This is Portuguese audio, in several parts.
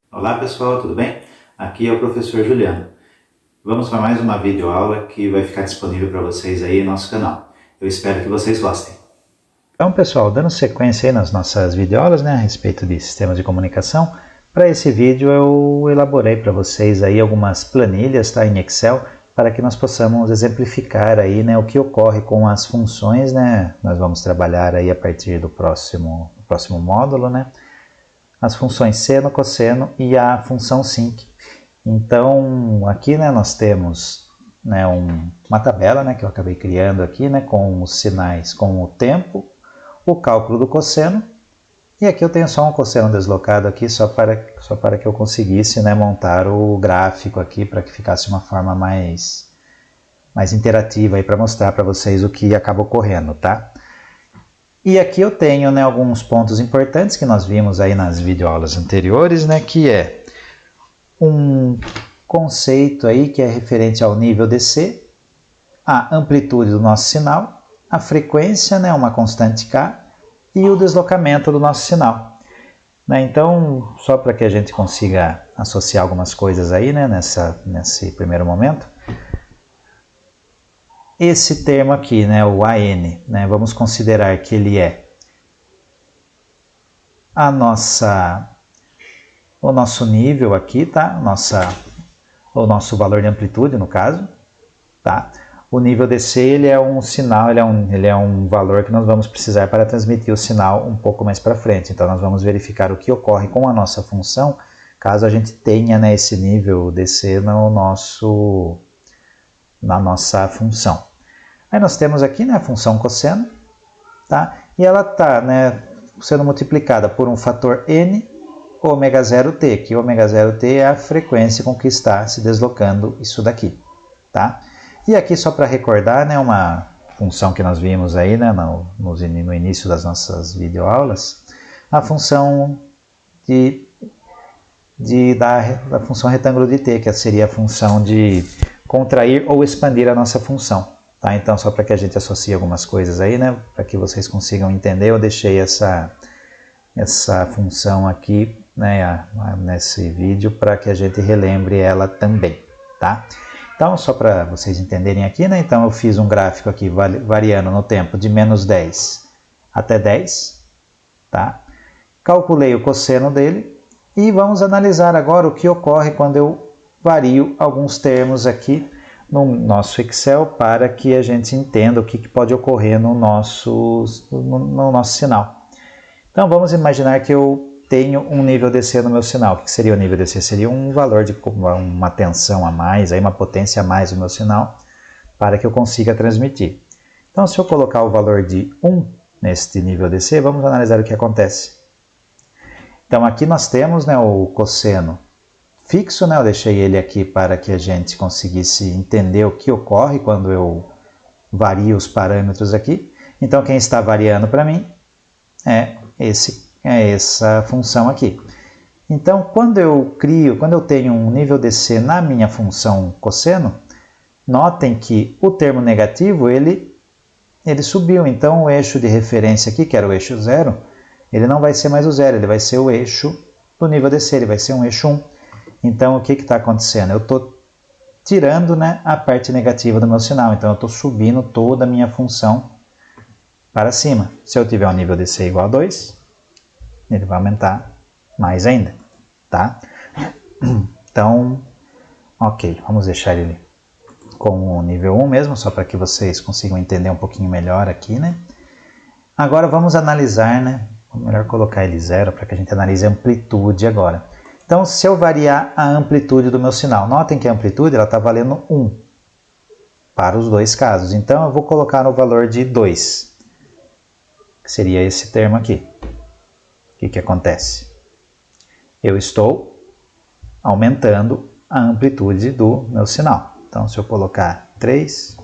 Olá pessoal, tudo bem? Aqui é o professor Juliano. Vamos para mais uma videoaula que vai ficar disponível para vocês aí no nosso canal. Eu espero que vocês gostem. Então pessoal, dando sequência aí nas nossas videoaulas, a respeito de sistemas de comunicação, para esse vídeo eu elaborei para vocês aí algumas planilhas em Excel para que nós possamos exemplificar aí o que ocorre com as funções, Nós vamos trabalhar aí a partir do próximo módulo, as funções seno, cosseno e a função sinc. Então, aqui nós temos uma tabela que eu acabei criando aqui, com os sinais, com o tempo, o cálculo do cosseno, e aqui eu tenho só um cosseno deslocado aqui, só para que eu conseguisse montar o gráfico aqui, para que ficasse uma forma mais interativa para mostrar para vocês o que acaba ocorrendo, tá? E aqui eu tenho alguns pontos importantes que nós vimos aí nas videoaulas anteriores, que é um conceito aí que é referente ao nível DC, a amplitude do nosso sinal, a frequência, uma constante K, e o deslocamento do nosso sinal. Então, só para que a gente consiga associar algumas coisas aí, nesse primeiro momento, esse termo aqui, o AN, vamos considerar que ele é o nosso nível aqui, tá? O nosso valor de amplitude, no caso, tá? O nível DC, ele é um sinal, ele é um valor que nós vamos precisar para transmitir o sinal um pouco mais para frente. Então, nós vamos verificar o que ocorre com a nossa função, caso a gente tenha esse nível DC na nossa função. Aí nós temos aqui a função cosseno, tá? E ela está sendo multiplicada por um fator n ômega 0t, que ômega 0t é a frequência com que está se deslocando isso daqui, tá? E aqui, só para recordar, uma função que nós vimos aí no início das nossas videoaulas, a função da função retângulo de t, que seria a função de contrair ou expandir a nossa função. Tá? Então, só para que a gente associe algumas coisas aí, para que vocês consigam entender, eu deixei essa função aqui nesse vídeo para que a gente relembre ela também, tá? Então, só para vocês entenderem aqui, então eu fiz um gráfico aqui variando no tempo de menos 10 até 10, tá? Calculei o cosseno dele e vamos analisar agora o que ocorre quando eu vario alguns termos aqui no nosso Excel para que a gente entenda o que pode ocorrer no nosso sinal. Então, vamos imaginar que eu tenho um nível DC no meu sinal. O que seria o nível DC? Seria um valor de uma tensão a mais, aí uma potência a mais no meu sinal, para que eu consiga transmitir. Então, se eu colocar o valor de 1 neste nível DC, vamos analisar o que acontece. Então, aqui nós temos o cosseno fixo, eu deixei ele aqui para que a gente conseguisse entender o que ocorre quando eu vario os parâmetros aqui. Então, quem está variando para mim é essa função aqui. Então, quando eu tenho um nível DC na minha função cosseno, notem que o termo negativo, ele subiu. Então, o eixo de referência aqui, que era o eixo 0, ele não vai ser mais o 0, ele vai ser o eixo do nível DC, ele vai ser um eixo 1. Então, o que está acontecendo? Eu estou tirando a parte negativa do meu sinal, então eu estou subindo toda a minha função para cima. Se eu tiver um nível DC igual a 2, ele vai aumentar mais ainda, tá? Então, ok, vamos deixar ele com o nível 1 mesmo, só para que vocês consigam entender um pouquinho melhor aqui, Agora vamos analisar, melhor colocar ele 0 para que a gente analise a amplitude agora. Então, se eu variar a amplitude do meu sinal, notem que a amplitude está valendo 1 para os dois casos. Então, eu vou colocar no valor de 2, que seria esse termo aqui. O que acontece? Eu estou aumentando a amplitude do meu sinal. Então, se eu colocar 3,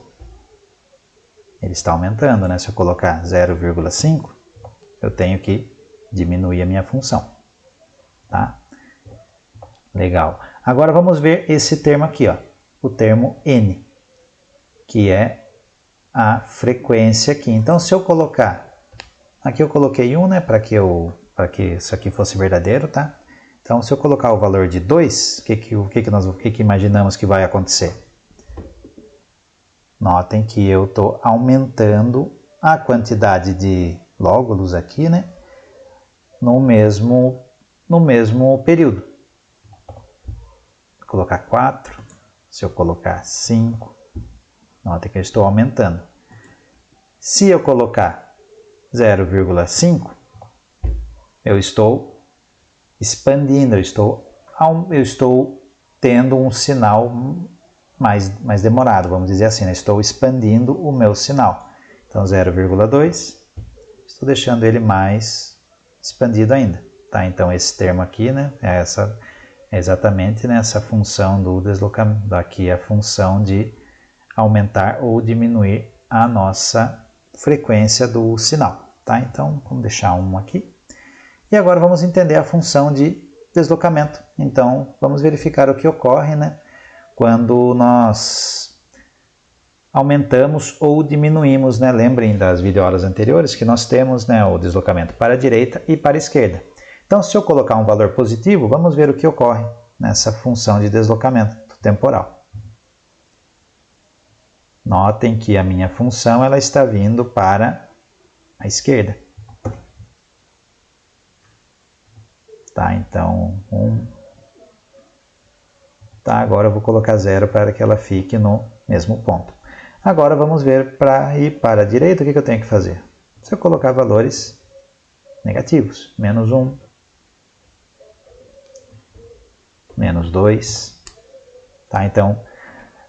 ele está aumentando, Se eu colocar 0,5, eu tenho que diminuir a minha função, tá? Legal. Agora vamos ver esse termo aqui, o termo N, que é a frequência aqui. Então, se eu colocar, aqui eu coloquei 1, para que isso aqui fosse verdadeiro, tá? Então, se eu colocar o valor de 2, o que imaginamos que vai acontecer? Notem que eu estou aumentando a quantidade de lóbulos aqui, né? No mesmo período. Vou colocar 4, se eu colocar 5, notem que eu estou aumentando. Se eu colocar 0,5, eu estou expandindo, eu estou tendo um sinal mais demorado, vamos dizer assim, né? Estou expandindo o meu sinal. Então 0,2, estou deixando ele mais expandido ainda. Tá? Então esse termo aqui, né, é exatamente nessa função do deslocamento, aqui a função de aumentar ou diminuir a nossa frequência do sinal. Tá? Então vamos deixar um aqui. E agora vamos entender a função de deslocamento. Então vamos verificar o que ocorre, né, quando nós aumentamos ou diminuímos, né? Lembrem das videoaulas anteriores que nós temos, né, o deslocamento para a direita e para a esquerda. Então, se eu colocar um valor positivo, vamos ver o que ocorre nessa função de deslocamento temporal. Notem que a minha função ela está vindo para a esquerda. Tá, então, 1. Tá, agora eu vou colocar 0 para que ela fique no mesmo ponto. Agora vamos ver para ir para a direita o que eu tenho que fazer. Se eu colocar valores negativos, menos 1, menos 2. Tá, então,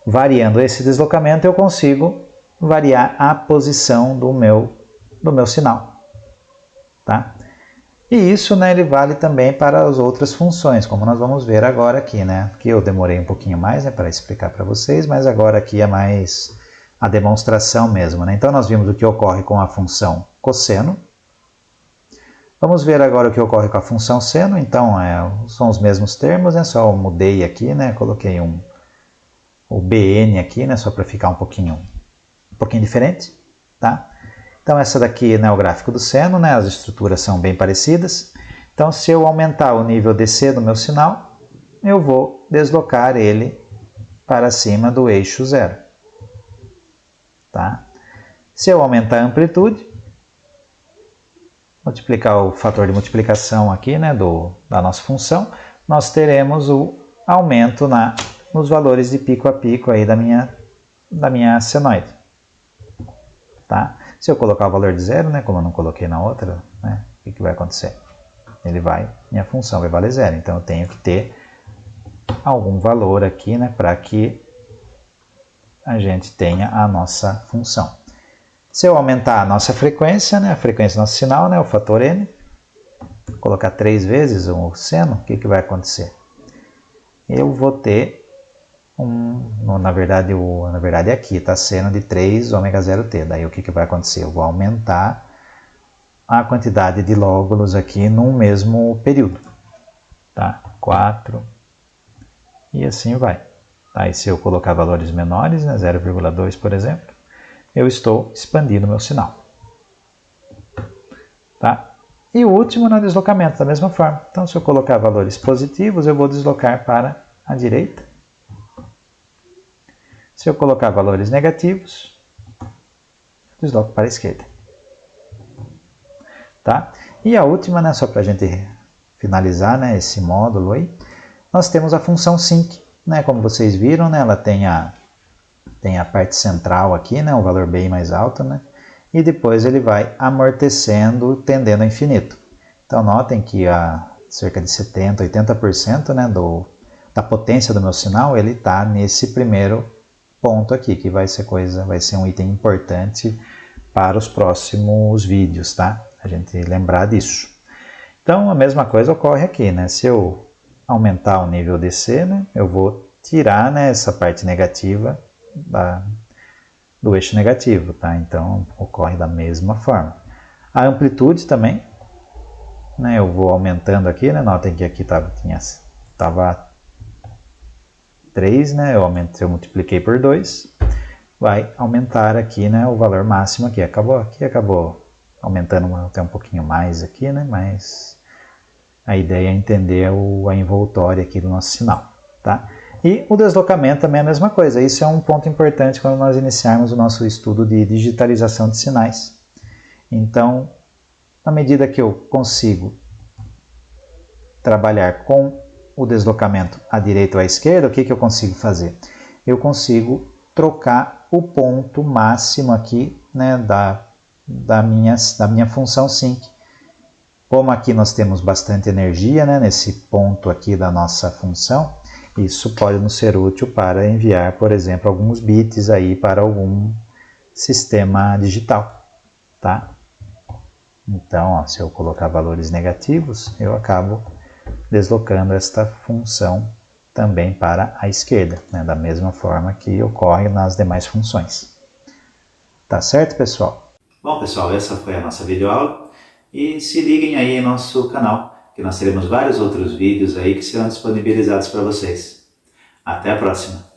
variando esse deslocamento, eu consigo variar a posição do meu sinal. Tá? E isso, né, ele vale também para as outras funções, como nós vamos ver agora aqui, né? Que eu demorei um pouquinho mais, né, para explicar para vocês, mas agora aqui é mais a demonstração mesmo, né? Então nós vimos o que ocorre com a função cosseno. Vamos ver agora o que ocorre com a função seno. Então são os mesmos termos, né? Só eu mudei aqui, né? Coloquei o BN aqui, né? Só para ficar um pouquinho diferente, tá? Então essa daqui, né, é o gráfico do seno, né? As estruturas são bem parecidas. Então se eu aumentar o nível DC do meu sinal, eu vou deslocar ele para cima do eixo 0. Tá? Se eu aumentar a amplitude, multiplicar o fator de multiplicação aqui, né, da nossa função, nós teremos o aumento nos valores de pico a pico aí da minha senoide. Tá? Se eu colocar o valor de 0, né, como eu não coloquei na outra, né, o que vai acontecer? Minha função vai valer 0, então eu tenho que ter algum valor aqui, né, para que a gente tenha a nossa função. Se eu aumentar a nossa frequência, né, a frequência do nosso sinal, né, o fator n, colocar 3 vezes o seno, o que vai acontecer? Eu vou ter na verdade aqui está seno de 3 ômega 0t. Daí o que vai acontecer? Eu vou aumentar a quantidade de lóbulos aqui num mesmo período. Tá? 4 e assim vai. Tá? E se eu colocar valores menores, né, 0,2 por exemplo, eu estou expandindo meu sinal. Tá? E o último no deslocamento, da mesma forma. Então, se eu colocar valores positivos, eu vou deslocar para a direita. Se eu colocar valores negativos, eu desloco para a esquerda. Tá? E a última, né, só para a gente finalizar, né, esse módulo aí, nós temos a função sinc. Né, como vocês viram, né, ela tem a parte central aqui, né, um valor bem mais alto, né, e depois ele vai amortecendo, tendendo ao infinito. Então notem que cerca de 70%, 80%, né, da potência do meu sinal, ele está nesse primeiro ponto aqui, que vai ser um item importante para os próximos vídeos, tá? A gente lembrar disso. Então a mesma coisa ocorre aqui, né? Se eu aumentar o nível DC, né, eu vou tirar, né, essa parte negativa do eixo negativo, tá? Então ocorre da mesma forma. A amplitude também, né, eu vou aumentando aqui, né? Notem que aqui estava 3, né? Eu multipliquei por 2, vai aumentar aqui, né, o valor máximo aqui. Acabou aumentando até um pouquinho mais aqui, né? Mas a ideia é entender a envoltória aqui do nosso sinal, tá? E o deslocamento também é a mesma coisa. Isso é um ponto importante quando nós iniciarmos o nosso estudo de digitalização de sinais. Então, na medida que eu consigo trabalhar com o deslocamento à direita ou à esquerda, o que eu consigo fazer? Eu consigo trocar o ponto máximo aqui, né, da minha função sync. Como aqui nós temos bastante energia, né, nesse ponto aqui da nossa função, isso pode nos ser útil para enviar, por exemplo, alguns bits aí para algum sistema digital, tá? Então, ó, se eu colocar valores negativos, eu acabo deslocando esta função também para a esquerda, né, da mesma forma que ocorre nas demais funções. Tá certo, pessoal? Bom, pessoal, essa foi a nossa videoaula. E se liguem aí em nosso canal, que nós teremos vários outros vídeos aí que serão disponibilizados para vocês. Até a próxima!